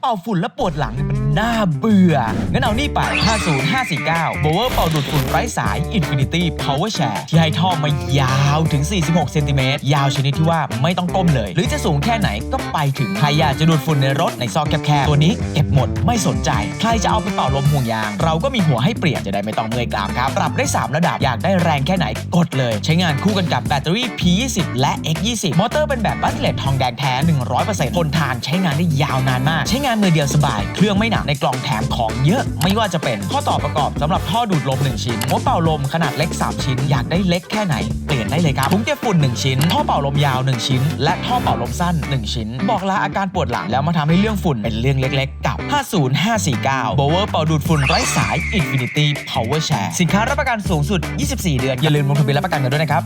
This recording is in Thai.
ป่าฝุ่นและปวดหลังมันน่าเบื่องั้นเอานี่ไป 50549 Blower เป่าดูดฝุ่นไร้สาย Infinity Power Share ที่ให้ท่อมายาวถึง 46 เซนติเมตรยาวชนิดที่ว่าไม่ต้องก้มเลยหรือจะสูงแค่ไหนก็ไปถึงใครอยากจะดูดฝุ่นในรถในซอกแคบๆตัวนี้เก็บหมดไม่สนใจใครจะเอาไปเป่าลมห่วงยางเราก็มีหัวให้เปลี่ยนจะได้ไม่ต้องเมื่อยกรามครับปรับได้3ระดับอยากได้แรงแค่ไหนกดเลยใช้งานคู่กันกับแบตเตอรี่ P20 และ X20 มอเตอร์เป็นแบบบัตเตอร์ทองแดงแท้ 100% ทนทานใช้งานได้ยาวนานมากใช้งานมือเดียวสบายเครื่องไม่หนักในกล่องแถมของเยอะไม่ว่าจะเป็นข้อต่อประกอบสำหรับท่อดูดลม1ชิ้นหัวเป่าลมขนาดเล็ก3ชิ้นอยากได้เล็กแค่ไหนเปลี่ยนได้เลยครับถุงเก็บฝุ่น1ชิ้นท่อเป่าลมยาว1ชิ้นและท่อเป่าลมสั้น1ชิ้นบอกลาอาการปวดหลังแล้วมาทำให้เรื่องฝุ่นเป็นเรื่องเล็กๆกับ 50549 Blower เป่าดูดฝุ่นไร้สาย Infinity Power Share สินค้ารับประกันสูงสุด24 เดือนอย่าลืมลงทะเบียนรับประกันกันด้วยนะครับ